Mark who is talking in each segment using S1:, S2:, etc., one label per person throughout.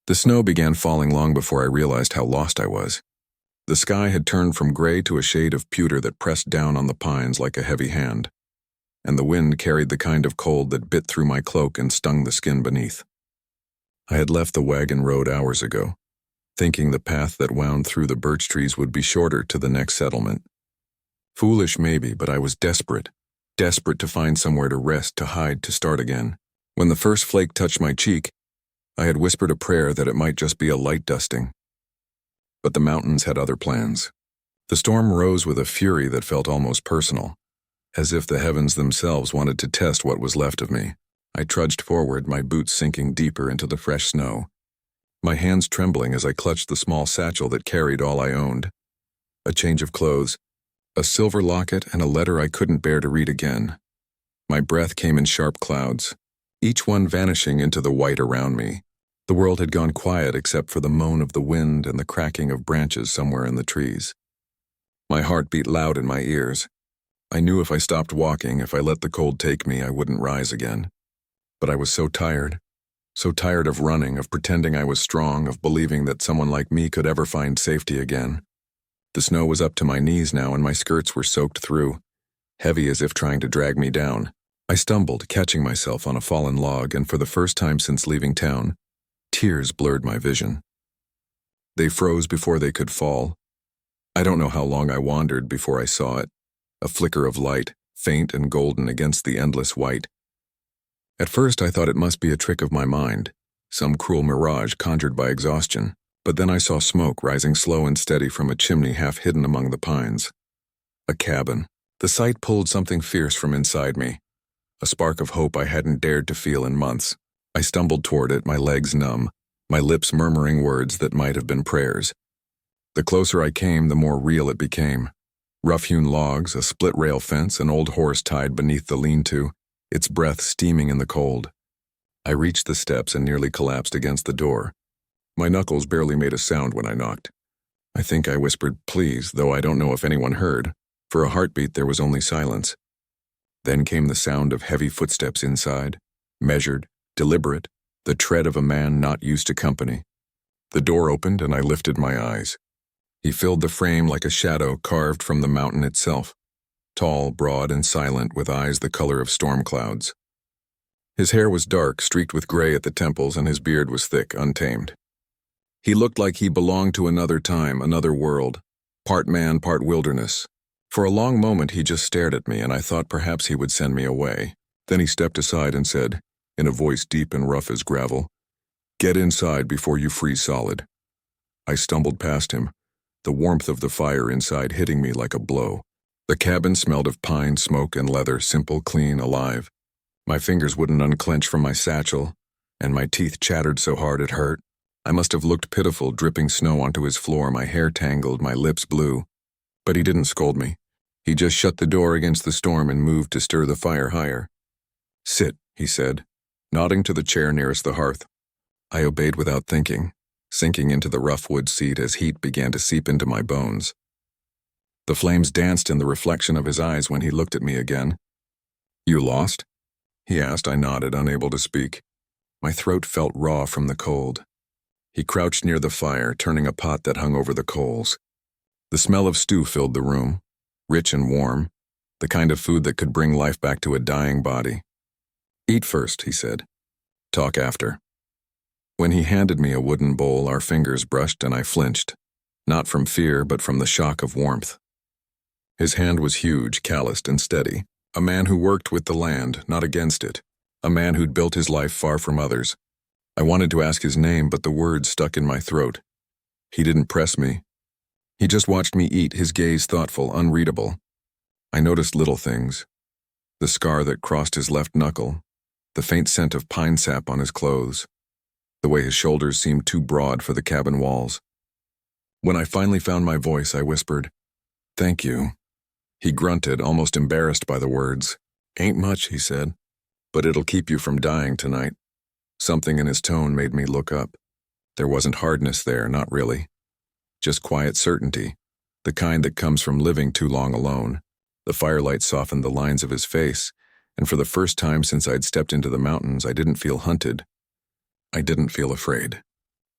S1: The snow began falling long before I realized how lost I was. The sky had turned from gray to a shade of pewter that pressed down on the pines like a heavy hand, and the wind carried the kind of cold that bit through my cloak and stung the skin beneath. I had left the wagon road hours ago, thinking the path that wound through the birch trees would be shorter to the next settlement. Foolish maybe, but I was desperate to find somewhere to rest, to hide, to start again. When the first flake touched my cheek, I had whispered a prayer that it might just be a light dusting. But the mountains had other plans. The storm rose with a fury that felt almost personal, as if the heavens themselves wanted to test what was left of me. I trudged forward, my boots sinking deeper into the fresh snow, my hands trembling as I clutched the small satchel that carried all I owned. A change of clothes, a silver locket, and a letter I couldn't bear to read again. My breath came in sharp clouds, each one vanishing into the white around me. The world had gone quiet except for the moan of the wind and the cracking of branches somewhere in the trees. My heart beat loud in my ears. I knew if I stopped walking, if I let the cold take me, I wouldn't rise again. But I was so tired of running, of pretending I was strong, of believing that someone like me could ever find safety again. The snow was up to my knees now, and my skirts were soaked through, heavy as if trying to drag me down. I stumbled, catching myself on a fallen log, and for the first time since leaving town, tears blurred my vision. They froze before they could fall. I don't know how long I wandered before I saw it, a flicker of light, faint and golden against the endless white. At first I thought it must be a trick of my mind, some cruel mirage conjured by exhaustion, but then I saw smoke rising slow and steady from a chimney half hidden among the pines. A cabin. The sight pulled something fierce from inside me, a spark of hope I hadn't dared to feel in months. I stumbled toward it, my legs numb, my lips murmuring words that might have been prayers. The closer I came, the more real it became. Rough-hewn logs, a split-rail fence, an old horse tied beneath the lean-to, its breath steaming in the cold. I reached the steps and nearly collapsed against the door. My knuckles barely made a sound when I knocked. I think I whispered, "Please," though I don't know if anyone heard. For a heartbeat, there was only silence. Then came the sound of heavy footsteps inside, measured, deliberate, the tread of a man not used to company. The door opened and I lifted my eyes. He filled the frame like a shadow carved from the mountain itself, tall, broad, and silent, with eyes the color of storm clouds. His hair was dark, streaked with gray at the temples, and his beard was thick, untamed. He looked like he belonged to another time, another world, part man, part wilderness. For a long moment he just stared at me, and I thought perhaps he would send me away. Then he stepped aside and said, in a voice deep and rough as gravel, "Get inside before you freeze solid." I stumbled past him, the warmth of the fire inside hitting me like a blow. The cabin smelled of pine, smoke, and leather, simple, clean, alive. My fingers wouldn't unclench from my satchel, and my teeth chattered so hard it hurt. I must have looked pitiful, dripping snow onto his floor, my hair tangled, my lips blue. But he didn't scold me. He just shut the door against the storm and moved to stir the fire higher. "Sit," he said, nodding to the chair nearest the hearth. I obeyed without thinking, sinking into the rough wood seat as heat began to seep into my bones. The flames danced in the reflection of his eyes when he looked at me again. "You lost?" he asked. I nodded, unable to speak. My throat felt raw from the cold. He crouched near the fire, turning a pot that hung over the coals. The smell of stew filled the room, rich and warm, the kind of food that could bring life back to a dying body. "Eat first," he said. "Talk after." When he handed me a wooden bowl, our fingers brushed and I flinched, not from fear but from the shock of warmth. His hand was huge, calloused, and steady, a man who worked with the land, not against it, a man who'd built his life far from others. I wanted to ask his name, but the words stuck in my throat. He didn't press me. He just watched me eat, his gaze thoughtful, unreadable. I noticed little things. The scar that crossed his left knuckle, the faint scent of pine sap on his clothes, the way his shoulders seemed too broad for the cabin walls. When I finally found my voice, I whispered, "Thank you." He grunted, almost embarrassed by the words. "Ain't much," he said, "but it'll keep you from dying tonight." Something in his tone made me look up. There wasn't hardness there, not really. Just quiet certainty, the kind that comes from living too long alone. The firelight softened the lines of his face, and for the first time since I'd stepped into the mountains, I didn't feel hunted. I didn't feel afraid.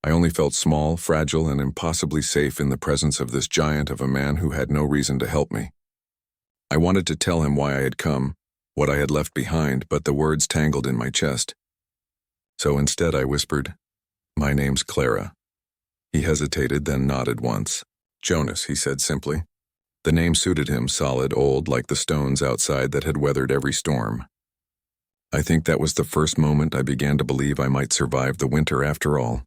S1: I only felt small, fragile, and impossibly safe in the presence of this giant of a man who had no reason to help me. I wanted to tell him why I had come, what I had left behind, but the words tangled in my chest. So instead I whispered, "My name's Clara." He hesitated, then nodded once. "Jonas," he said simply. The name suited him, solid, old, like the stones outside that had weathered every storm. I think that was the first moment I began to believe I might survive the winter after all.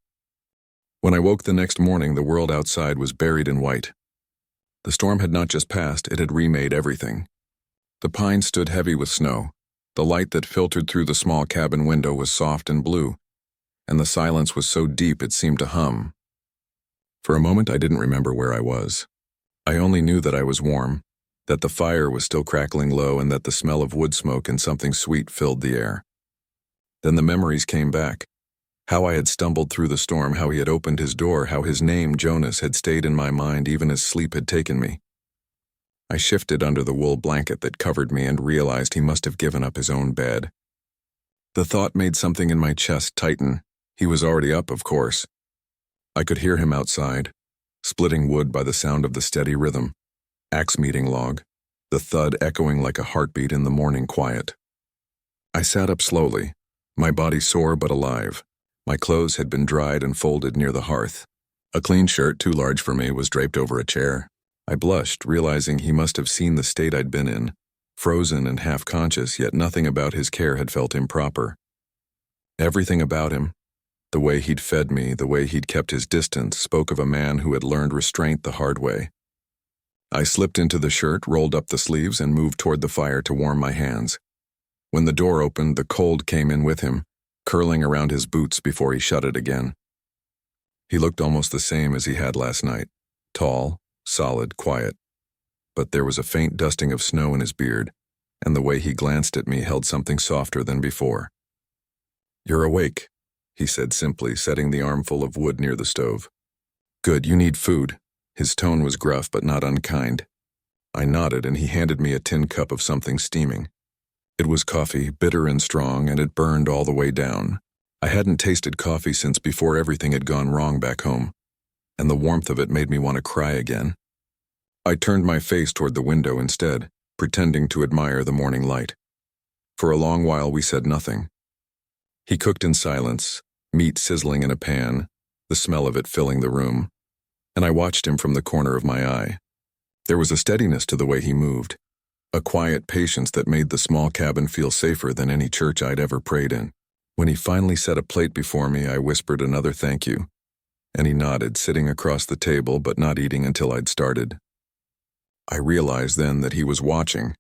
S1: When I woke the next morning, the world outside was buried in white. The storm had not just passed, it had remade everything. The pines stood heavy with snow. The light that filtered through the small cabin window was soft and blue, and the silence was so deep it seemed to hum. For a moment I didn't remember where I was. I only knew that I was warm, that the fire was still crackling low, and that the smell of wood smoke and something sweet filled the air. Then the memories came back. How I had stumbled through the storm, how he had opened his door, how his name, Jonas, had stayed in my mind even as sleep had taken me. I shifted under the wool blanket that covered me and realized he must have given up his own bed. The thought made something in my chest tighten. He was already up, of course. I could hear him outside, splitting wood by the sound of the steady rhythm, axe meeting log, the thud echoing like a heartbeat in the morning quiet. I sat up slowly, my body sore but alive. My clothes had been dried and folded near the hearth. A clean shirt, too large for me, was draped over a chair. I blushed, realizing he must have seen the state I'd been in, frozen and half-conscious, yet nothing about his care had felt improper. Everything about him, the way he'd fed me, the way he'd kept his distance, spoke of a man who had learned restraint the hard way. I slipped into the shirt, rolled up the sleeves, and moved toward the fire to warm my hands. When the door opened, the cold came in with him, curling around his boots before he shut it again. He looked almost the same as he had last night, tall, solid, quiet. But there was a faint dusting of snow in his beard, and the way he glanced at me held something softer than before. "You're awake," he said simply, setting the armful of wood near the stove. "Good, you need food." His tone was gruff but not unkind. I nodded, and he handed me a tin cup of something steaming. It was coffee, bitter and strong, and it burned all the way down. I hadn't tasted coffee since before everything had gone wrong back home, and the warmth of it made me want to cry again. I turned my face toward the window instead, pretending to admire the morning light. For a long while we said nothing. He cooked in silence, meat sizzling in a pan, the smell of it filling the room, and I watched him from the corner of my eye. There was a steadiness to the way he moved, a quiet patience that made the small cabin feel safer than any church I'd ever prayed in. When he finally set a plate before me, I whispered another thank you, and he nodded, sitting across the table but not eating until I'd started. I realized then that he was watching,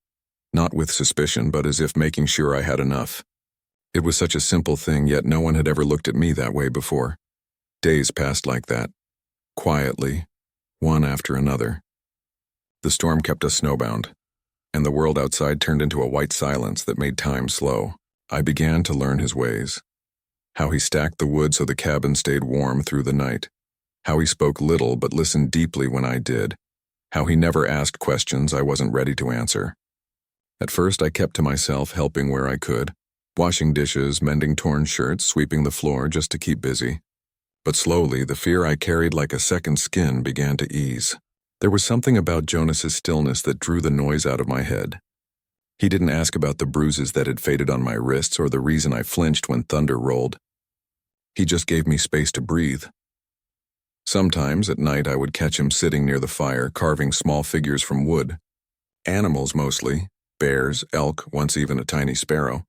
S1: not with suspicion, but as if making sure I had enough. It was such a simple thing, yet no one had ever looked at me that way before. Days passed like that, quietly, one after another. The storm kept us snowbound, and the world outside turned into a white silence that made time slow. I began to learn his ways. How he stacked the wood so the cabin stayed warm through the night. How he spoke little but listened deeply when I did. How he never asked questions I wasn't ready to answer. At first I kept to myself, helping where I could, washing dishes, mending torn shirts, sweeping the floor just to keep busy. But slowly, the fear I carried like a second skin began to ease. There was something about Jonas's stillness that drew the noise out of my head. He didn't ask about the bruises that had faded on my wrists or the reason I flinched when thunder rolled. He just gave me space to breathe. Sometimes at night I would catch him sitting near the fire, carving small figures from wood. Animals mostly, bears, elk, once even a tiny sparrow.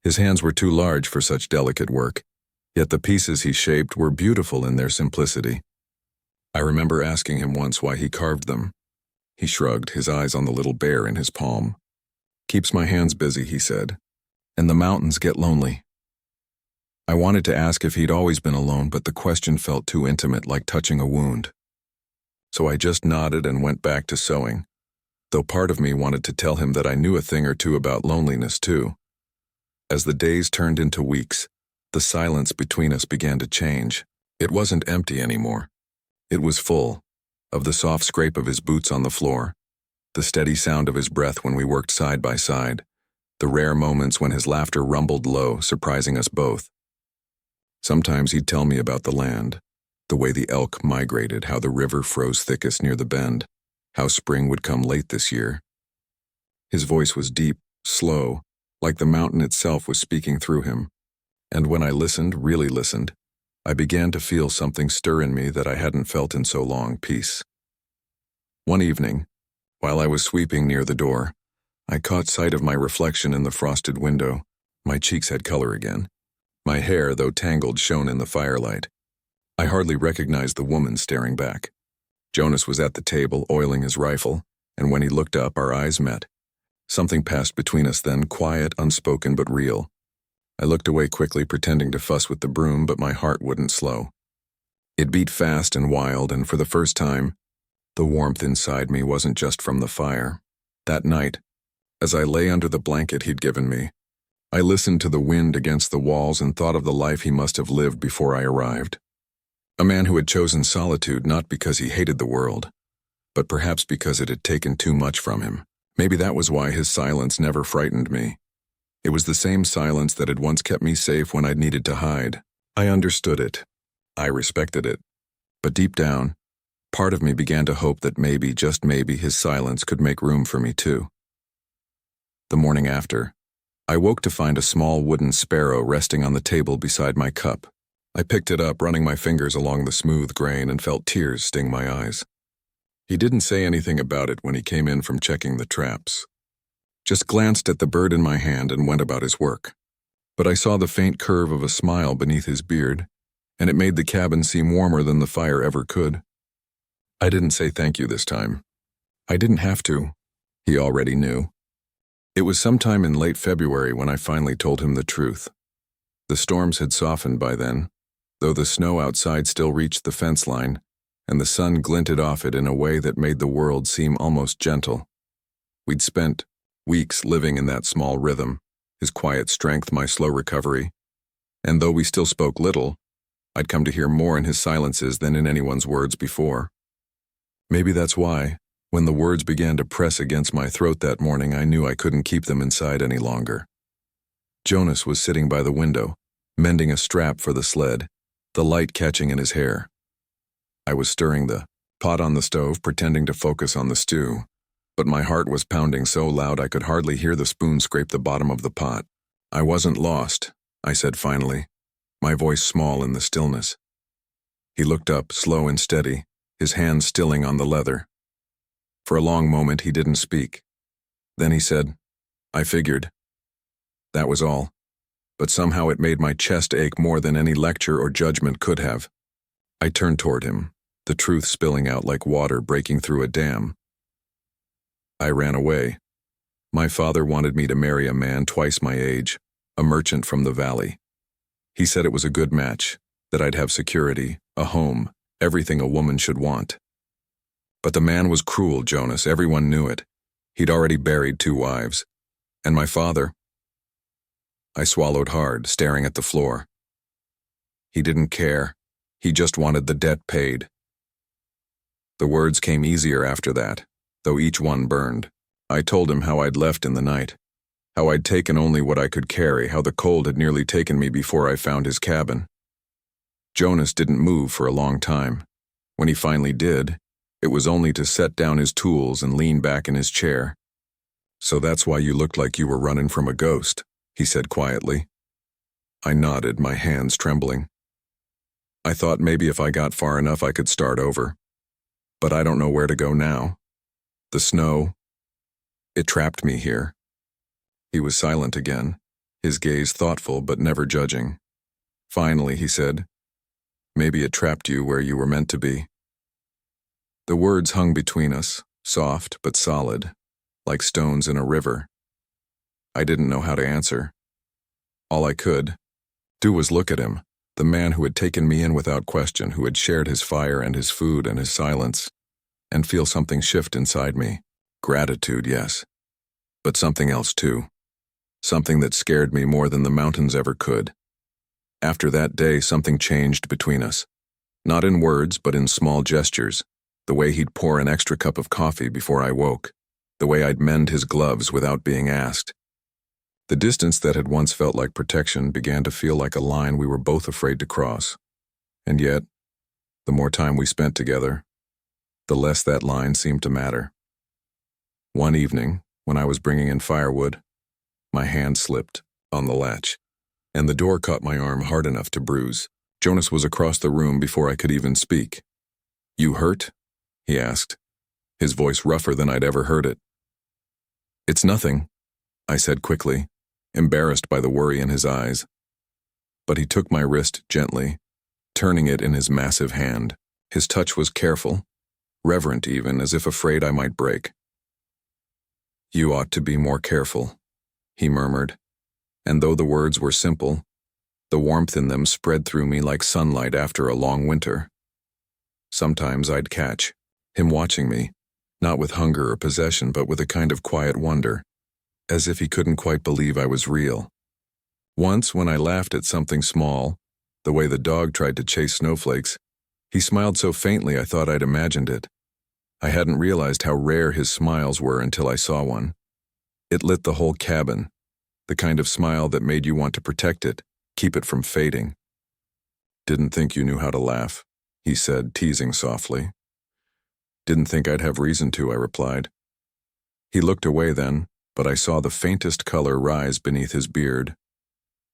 S1: His hands were too large for such delicate work, yet the pieces he shaped were beautiful in their simplicity. I remember asking him once why he carved them. He shrugged, his eyes on the little bear in his palm. "Keeps my hands busy," he said, "and the mountains get lonely." I wanted to ask if he'd always been alone, but the question felt too intimate, like touching a wound. So I just nodded and went back to sewing, though part of me wanted to tell him that I knew a thing or two about loneliness too. As the days turned into weeks, the silence between us began to change. It wasn't empty anymore. It was full, of the soft scrape of his boots on the floor, the steady sound of his breath when we worked side by side, the rare moments when his laughter rumbled low, surprising us both. Sometimes he'd tell me about the land, The way the elk migrated, how the river froze thickest near the bend, how spring would come late this year. His voice was deep, slow, like the mountain itself was speaking through him. And when I listened, really listened, I began to feel something stir in me that I hadn't felt in so long, peace. One evening, while I was sweeping near the door, I caught sight of my reflection in the frosted window. My cheeks had color again. My hair, though tangled, shone in the firelight. I hardly recognized the woman staring back. Jonas was at the table, oiling his rifle, and when he looked up, our eyes met. Something passed between us then, quiet, unspoken, but real. I looked away quickly, pretending to fuss with the broom, but my heart wouldn't slow. It beat fast and wild, and for the first time, the warmth inside me wasn't just from the fire. That night, as I lay under the blanket he'd given me, I listened to the wind against the walls and thought of the life he must have lived before I arrived. A man who had chosen solitude not because he hated the world, but perhaps because it had taken too much from him. Maybe that was why his silence never frightened me. It was the same silence that had once kept me safe when I'd needed to hide. I understood it. I respected it. But deep down, part of me began to hope that maybe, just maybe, his silence could make room for me too. The morning after, I woke to find a small wooden sparrow resting on the table beside my cup. I picked it up, running my fingers along the smooth grain, and felt tears sting my eyes. He didn't say anything about it when he came in from checking the traps. Just glanced at the bird in my hand and went about his work. But I saw the faint curve of a smile beneath his beard, and it made the cabin seem warmer than the fire ever could. I didn't say thank you this time. I didn't have to. He already knew. It was sometime in late February when I finally told him the truth. The storms had softened by then, though the snow outside still reached the fence line, and the sun glinted off it in a way that made the world seem almost gentle. We'd spent weeks living in that small rhythm, his quiet strength my slow recovery, and though we still spoke little, I'd come to hear more in his silences than in anyone's words before. Maybe that's why, when the words began to press against my throat that morning, I knew I couldn't keep them inside any longer. Jonas was sitting by the window, mending a strap for the sled, the light catching in his hair. I was stirring the pot on the stove, pretending to focus on the stew, but my heart was pounding so loud I could hardly hear the spoon scrape the bottom of the pot. I wasn't lost, I said finally, my voice small in the stillness. He looked up, slow and steady, his hands stilling on the leather. For a long moment he didn't speak. Then he said, "I figured." That was all, but somehow it made my chest ache more than any lecture or judgment could have. I turned toward him, the truth spilling out like water breaking through a dam. I ran away. My father wanted me to marry a man twice my age, a merchant from the valley. He said it was a good match, that I'd have security, a home, everything a woman should want. But the man was cruel, Jonas, everyone knew it. He'd already buried 2 wives. And my father... I swallowed hard, staring at the floor. He didn't care. He just wanted the debt paid. The words came easier after that, though each one burned. I told him how I'd left in the night, how I'd taken only what I could carry, how the cold had nearly taken me before I found his cabin. Jonas didn't move for a long time. When he finally did, it was only to set down his tools and lean back in his chair. "So that's why you looked like you were running from a ghost," he said quietly. I nodded, my hands trembling. I thought maybe if I got far enough I could start over. But I don't know where to go now. The snow, it trapped me here. He was silent again, his gaze thoughtful but never judging. Finally, he said, "Maybe it trapped you where you were meant to be." The words hung between us, soft but solid, like stones in a river. I didn't know how to answer. All I could do was look at him, the man who had taken me in without question, who had shared his fire and his food and his silence, and feel something shift inside me. Gratitude, yes, but something else too. Something that scared me more than the mountains ever could. After that day, something changed between us. Not in words, but in small gestures. The way he'd pour an extra cup of coffee before I woke. The way I'd mend his gloves without being asked. The distance that had once felt like protection began to feel like a line we were both afraid to cross. And yet, The more time we spent together, the less that line seemed to matter. One evening, when I was bringing in firewood, my hand slipped on the latch, and the door caught my arm hard enough to bruise. Jonas was across the room before I could even speak. "You hurt?" he asked, his voice rougher than I'd ever heard it. "It's nothing," I said quickly, embarrassed by the worry in his eyes. But he took my wrist gently, turning it in his massive hand. His touch was careful, reverent even, as if afraid I might break. "You ought to be more careful," he murmured, and though the words were simple, the warmth in them spread through me like sunlight after a long winter. Sometimes I'd catch him watching me, not with hunger or possession, but with a kind of quiet wonder, as if he couldn't quite believe I was real. Once, when I laughed at something small, the way the dog tried to chase snowflakes, he smiled so faintly I thought I'd imagined it. I hadn't realized how rare his smiles were until I saw one. It lit the whole cabin, the kind of smile that made you want to protect it, keep it from fading. "Didn't think you knew how to laugh," he said, teasing softly. "Didn't think I'd have reason to," I replied. He looked away then, but I saw the faintest color rise beneath his beard.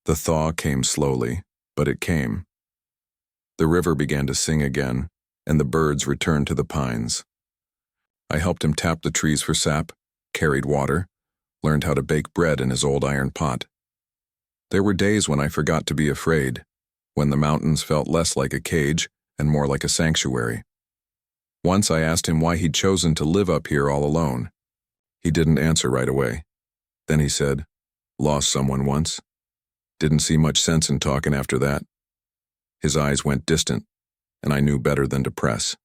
S1: The thaw came slowly, but it came. The river began to sing again, and the birds returned to the pines. I helped him tap the trees for sap, carried water, learned how to bake bread in his old iron pot. There were days when I forgot to be afraid, when the mountains felt less like a cage and more like a sanctuary. Once I asked him why he'd chosen to live up here all alone. He didn't answer right away. Then he said, "Lost someone once. Didn't see much sense in talking after that." His eyes went distant, and I knew better than to press.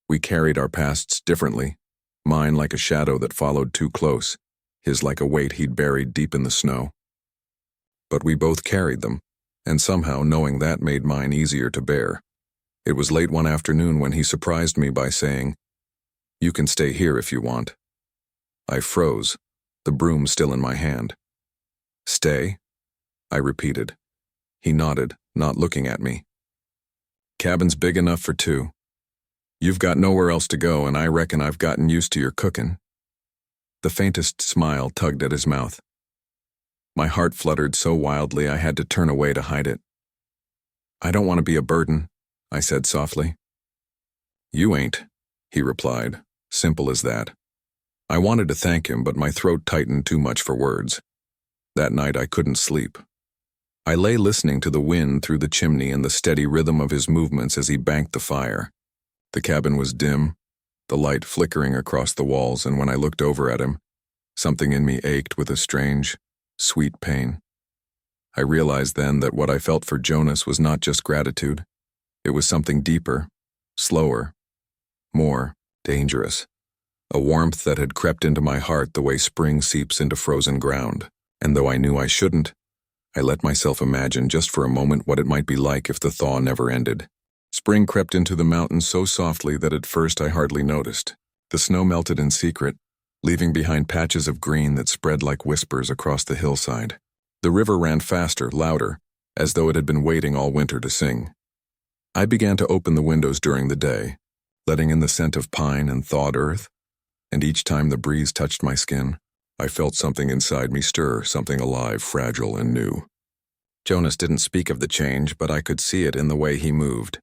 S1: We carried our pasts differently, mine like a shadow that followed too close, his like a weight he'd buried deep in the snow. But we both carried them, and somehow knowing that made mine easier to bear. It was late one afternoon when he surprised me by saying, "You can stay here if you want." I froze, the broom still in my hand. "Stay?" I repeated. He nodded, not looking at me. "Cabin's big enough for two. You've got nowhere else to go, and I reckon I've gotten used to your cooking." The faintest smile tugged at his mouth. My heart fluttered so wildly I had to turn away to hide it. "I don't want to be a burden," I said softly. "You ain't," he replied, simple as that. I wanted to thank him, but my throat tightened too much for words. That night I couldn't sleep. I lay listening to the wind through the chimney and the steady rhythm of his movements as he banked the fire. The cabin was dim, the light flickering across the walls, and when I looked over at him, something in me ached with a strange, sweet pain. I realized then that what I felt for Jonas was not just gratitude. It was something deeper, slower, more dangerous. A warmth that had crept into my heart the way spring seeps into frozen ground. And though I knew I shouldn't, I let myself imagine just for a moment what it might be like if the thaw never ended. Spring crept into the mountains so softly that at first I hardly noticed. The snow melted in secret, leaving behind patches of green that spread like whispers across the hillside. The river ran faster, louder, as though it had been waiting all winter to sing. I began to open the windows during the day, letting in the scent of pine and thawed earth, and each time the breeze touched my skin, I felt something inside me stir, something alive, fragile, and new. Jonas didn't speak of the change, but I could see it in the way he moved.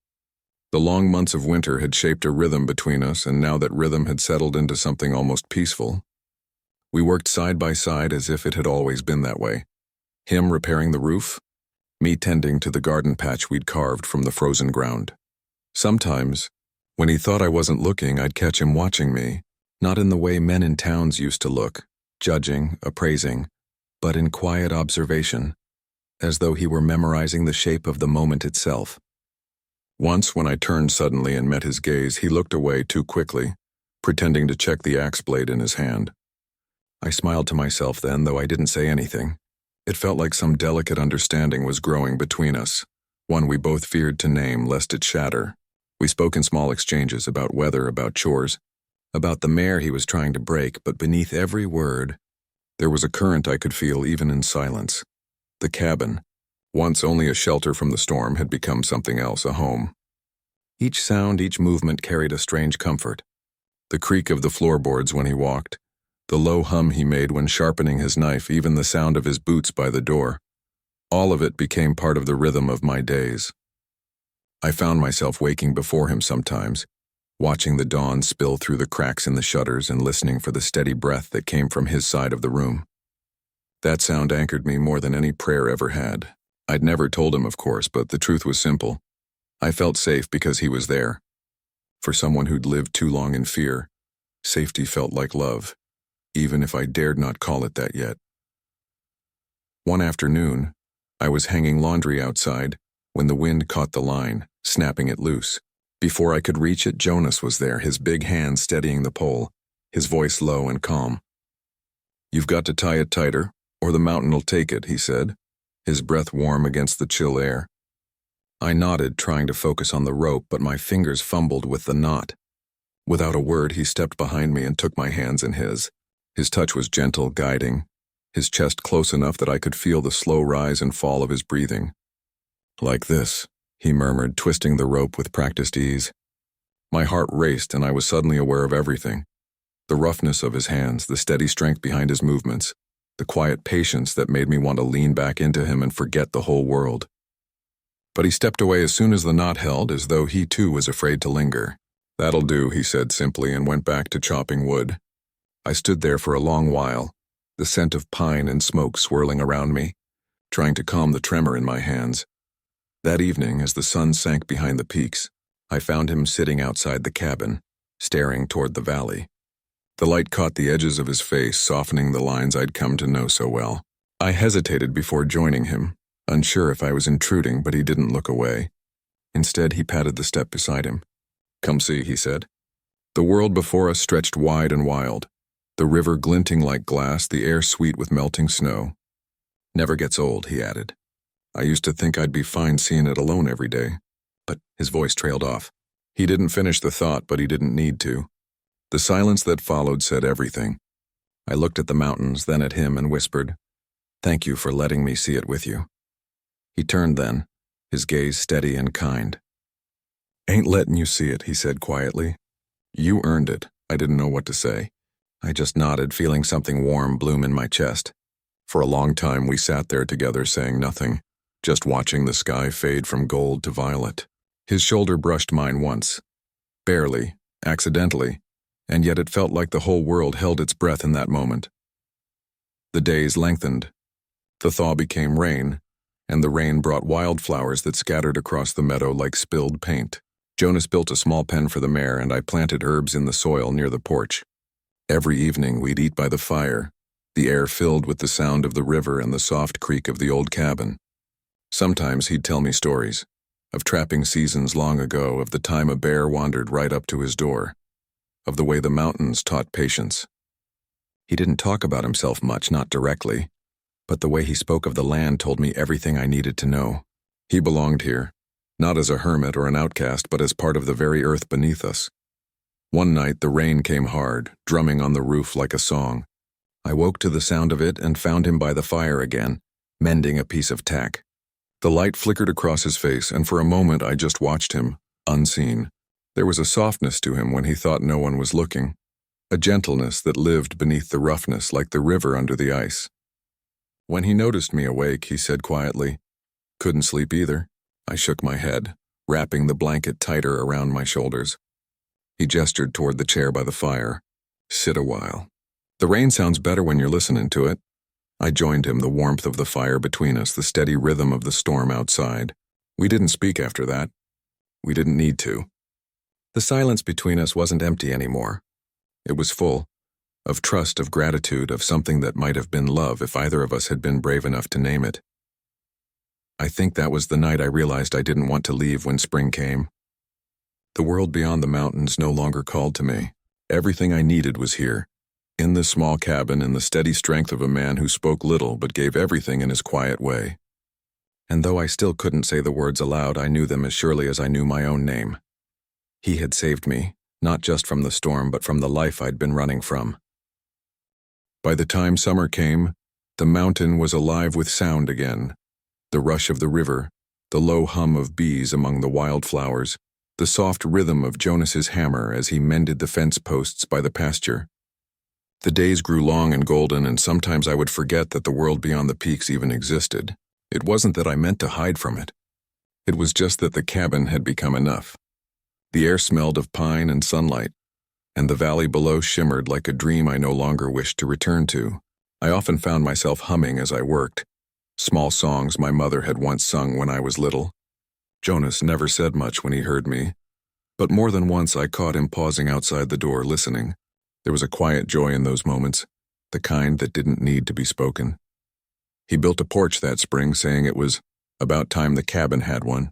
S1: The long months of winter had shaped a rhythm between us, and now that rhythm had settled into something almost peaceful. We worked side by side as if it had always been that way. Him repairing the roof, me tending to the garden patch we'd carved from the frozen ground. Sometimes, when he thought I wasn't looking, I'd catch him watching me, not in the way men in towns used to look, judging, appraising, but in quiet observation, as though he were memorizing the shape of the moment itself. Once, when I turned suddenly and met his gaze, he looked away too quickly, pretending to check the axe blade in his hand. I smiled to myself then, though I didn't say anything. It felt like some delicate understanding was growing between us, one we both feared to name lest it shatter. We spoke in small exchanges about weather, about chores, about the mare he was trying to break, but beneath every word, there was a current I could feel even in silence. The cabin, once only a shelter from the storm, had become something else, a home. Each sound, each movement carried a strange comfort. The creak of the floorboards when he walked, the low hum he made when sharpening his knife, even the sound of his boots by the door. All of it became part of the rhythm of my days. I found myself waking before him sometimes, watching the dawn spill through the cracks in the shutters and listening for the steady breath that came from his side of the room. That sound anchored me more than any prayer ever had. I'd never told him, of course, but the truth was simple. I felt safe because he was there. For someone who'd lived too long in fear, safety felt like love, even if I dared not call it that yet. One afternoon, I was hanging laundry outside when the wind caught the line, snapping it loose. Before I could reach it, Jonas was there, his big hand steadying the pole, his voice low and calm. "You've got to tie it tighter, or the mountain'll take it," he said, his breath warm against the chill air. I nodded, trying to focus on the rope, but my fingers fumbled with the knot. Without a word, he stepped behind me and took my hands in his. His touch was gentle, guiding, his chest close enough that I could feel the slow rise and fall of his breathing. "Like this," he murmured, twisting the rope with practiced ease. My heart raced, and I was suddenly aware of everything. The roughness of his hands, the steady strength behind his movements, the quiet patience that made me want to lean back into him and forget the whole world. But he stepped away as soon as the knot held, as though he too was afraid to linger. "That'll do," he said simply, and went back to chopping wood. I stood there for a long while, the scent of pine and smoke swirling around me, trying to calm the tremor in my hands. That evening, as the sun sank behind the peaks, I found him sitting outside the cabin, staring toward the valley. The light caught the edges of his face, softening the lines I'd come to know so well. I hesitated before joining him, unsure if I was intruding, but he didn't look away. Instead, he patted the step beside him. "Come see," he said. The world before us stretched wide and wild, the river glinting like glass, the air sweet with melting snow. "Never gets old," he added. "I used to think I'd be fine seeing it alone every day." But his voice trailed off. He didn't finish the thought, but he didn't need to. The silence that followed said everything. I looked at the mountains, then at him, and whispered, "Thank you for letting me see it with you." He turned then, his gaze steady and kind. "Ain't letting you see it," he said quietly. "You earned it." I didn't know what to say. I just nodded, feeling something warm bloom in my chest. For a long time we sat there together, saying nothing, just watching the sky fade from gold to violet. His shoulder brushed mine once. Barely, accidentally, and yet it felt like the whole world held its breath in that moment. The days lengthened. The thaw became rain, and the rain brought wildflowers that scattered across the meadow like spilled paint. Jonas built a small pen for the mare, and I planted herbs in the soil near the porch. Every evening we'd eat by the fire, the air filled with the sound of the river and the soft creak of the old cabin. Sometimes he'd tell me stories, of trapping seasons long ago, of the time a bear wandered right up to his door, of the way the mountains taught patience. He didn't talk about himself much, not directly, but the way he spoke of the land told me everything I needed to know. He belonged here, not as a hermit or an outcast, but as part of the very earth beneath us. One night the rain came hard, drumming on the roof like a song. I woke to the sound of it and found him by the fire again, mending a piece of tack. The light flickered across his face, and for a moment I just watched him, unseen. There was a softness to him when he thought no one was looking, a gentleness that lived beneath the roughness like the river under the ice. When he noticed me awake, he said quietly, "Couldn't sleep either." I shook my head, wrapping the blanket tighter around my shoulders. He gestured toward the chair by the fire. "Sit a while. The rain sounds better when you're listening to it." I joined him, the warmth of the fire between us, the steady rhythm of the storm outside. We didn't speak after that. We didn't need to. The silence between us wasn't empty anymore. It was full, of trust, of gratitude, of something that might have been love if either of us had been brave enough to name it. I think that was the night I realized I didn't want to leave when spring came. The world beyond the mountains no longer called to me. Everything I needed was here, in this small cabin, in the steady strength of a man who spoke little but gave everything in his quiet way. And though I still couldn't say the words aloud, I knew them as surely as I knew my own name. He had saved me, not just from the storm, but from the life I'd been running from. By the time summer came, the mountain was alive with sound again. The rush of the river, the low hum of bees among the wildflowers, the soft rhythm of Jonas's hammer as he mended the fence posts by the pasture. The days grew long and golden, and sometimes I would forget that the world beyond the peaks even existed. It wasn't that I meant to hide from it. It was just that the cabin had become enough. The air smelled of pine and sunlight, and the valley below shimmered like a dream I no longer wished to return to. I often found myself humming as I worked, small songs my mother had once sung when I was little. Jonas never said much when he heard me, but more than once I caught him pausing outside the door listening. There was a quiet joy in those moments, the kind that didn't need to be spoken. He built a porch that spring, saying it was about time the cabin had one.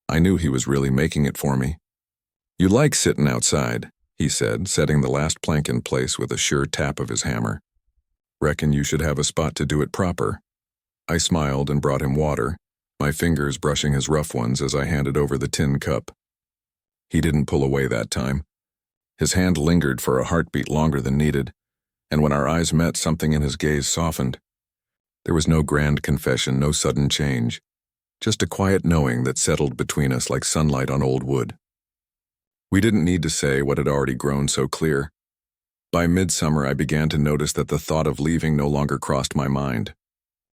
S1: I knew he was really making it for me. "You like sitting outside," he said, setting the last plank in place with a sure tap of his hammer. "Reckon you should have a spot to do it proper." I smiled and brought him water, my fingers brushing his rough ones as I handed over the tin cup. He didn't pull away that time. His hand lingered for a heartbeat longer than needed, and when our eyes met, something in his gaze softened. There was no grand confession, no sudden change, just a quiet knowing that settled between us like sunlight on old wood. We didn't need to say what had already grown so clear. By midsummer, I began to notice that the thought of leaving no longer crossed my mind.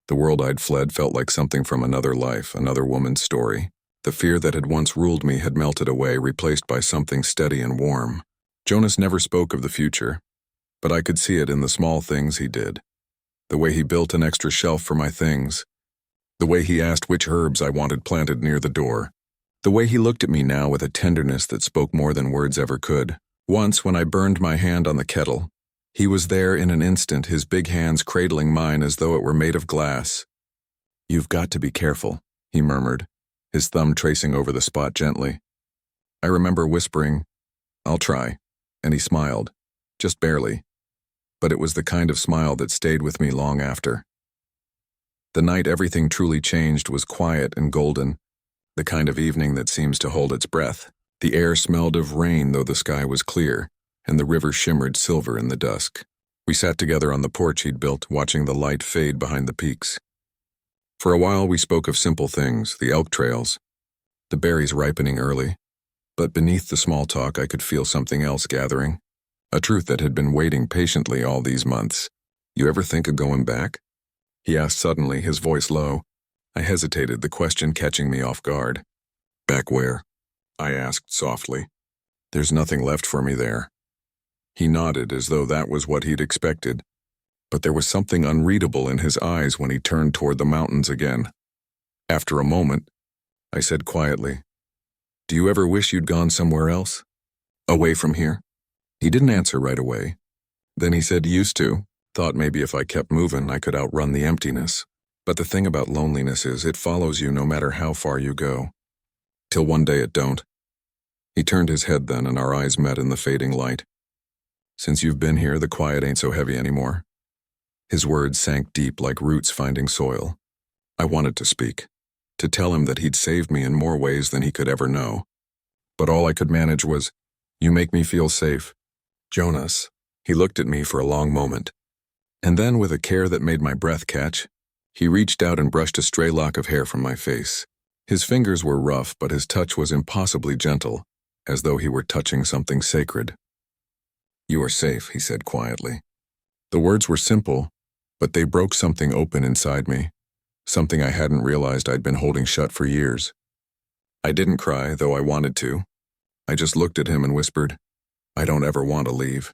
S1: The world I'd fled felt like something from another life, another woman's story. The fear that had once ruled me had melted away, replaced by something steady and warm. Jonas never spoke of the future, but I could see it in the small things he did. The way he built an extra shelf for my things. The way he asked which herbs I wanted planted near the door. The way he looked at me now with a tenderness that spoke more than words ever could. Once, when I burned my hand on the kettle, he was there in an instant, his big hands cradling mine as though it were made of glass. "You've got to be careful," he murmured, his thumb tracing over the spot gently. I remember whispering, "I'll try," and he smiled, just barely. But it was the kind of smile that stayed with me long after. The night everything truly changed was quiet and golden, the kind of evening that seems to hold its breath. The air smelled of rain, though the sky was clear, and the river shimmered silver in the dusk. We sat together on the porch he'd built, watching the light fade behind the peaks. For a while we spoke of simple things, the elk trails, the berries ripening early, but beneath the small talk I could feel something else gathering. A truth that had been waiting patiently all these months. "You ever think of going back?" he asked suddenly, his voice low. I hesitated, the question catching me off guard. "Back where?" I asked softly. "There's nothing left for me there." He nodded as though that was what he'd expected, but there was something unreadable in his eyes when he turned toward the mountains again. After a moment, I said quietly, "Do you ever wish you'd gone somewhere else? Away from here?" He didn't answer right away. Then he said, "Used to. Thought maybe if I kept moving, I could outrun the emptiness. But the thing about loneliness is it follows you no matter how far you go. Till one day it don't." He turned his head then, and our eyes met in the fading light. "Since you've been here, the quiet ain't so heavy anymore." His words sank deep like roots finding soil. I wanted to speak, to tell him that he'd saved me in more ways than he could ever know. But all I could manage was, "You make me feel safe, Jonas." He looked at me for a long moment, and then with a care that made my breath catch, he reached out and brushed a stray lock of hair from my face. His fingers were rough, but his touch was impossibly gentle, as though he were touching something sacred. "You are safe," he said quietly. The words were simple, but they broke something open inside me, something I hadn't realized I'd been holding shut for years. I didn't cry, though I wanted to. I just looked at him and whispered, "I don't ever want to leave."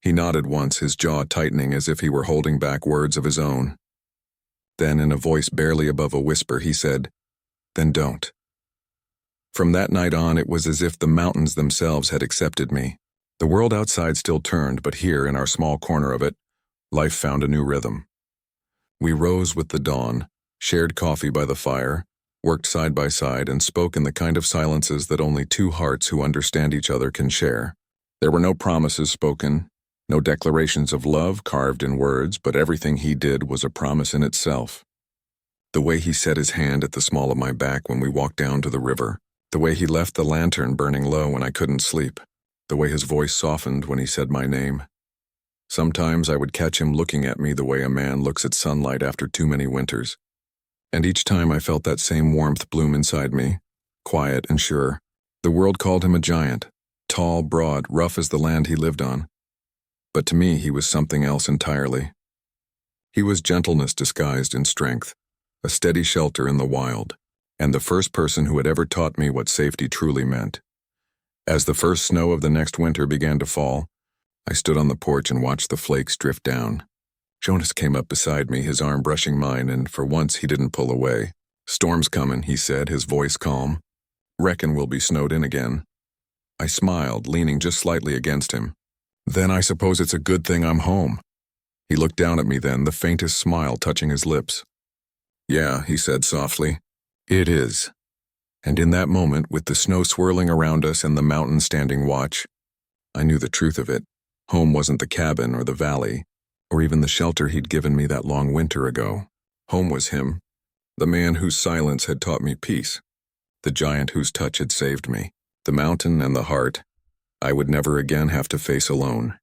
S1: He nodded once, his jaw tightening as if he were holding back words of his own. Then, in a voice barely above a whisper, he said, "Then don't." From that night on, it was as if the mountains themselves had accepted me. The world outside still turned, but here, in our small corner of it, life found a new rhythm. We rose with the dawn, shared coffee by the fire, worked side by side, and spoke in the kind of silences that only two hearts who understand each other can share. There were no promises spoken, no declarations of love carved in words, but everything he did was a promise in itself. The way he set his hand at the small of my back when we walked down to the river, the way he left the lantern burning low when I couldn't sleep, the way his voice softened when he said my name. Sometimes I would catch him looking at me the way a man looks at sunlight after too many winters. And each time I felt that same warmth bloom inside me, quiet and sure, The world called him a giant, tall, broad, rough as the land he lived on. But to me, he was something else entirely. He was gentleness disguised in strength, a steady shelter in the wild, and the first person who had ever taught me what safety truly meant. As the first snow of the next winter began to fall, I stood on the porch and watched the flakes drift down. Jonas came up beside me, his arm brushing mine, and for once he didn't pull away. "Storm's comin'," he said, his voice calm. "Reckon we'll be snowed in again." I smiled, leaning just slightly against him. "Then I suppose it's a good thing I'm home." He looked down at me then, the faintest smile touching his lips. "Yeah," he said softly, "it is." And in that moment, with the snow swirling around us and the mountain standing watch, I knew the truth of it. Home wasn't the cabin or the valley, or even the shelter he'd given me that long winter ago. Home was him, the man whose silence had taught me peace, the giant whose touch had saved me, the mountain and the heart I would never again have to face alone.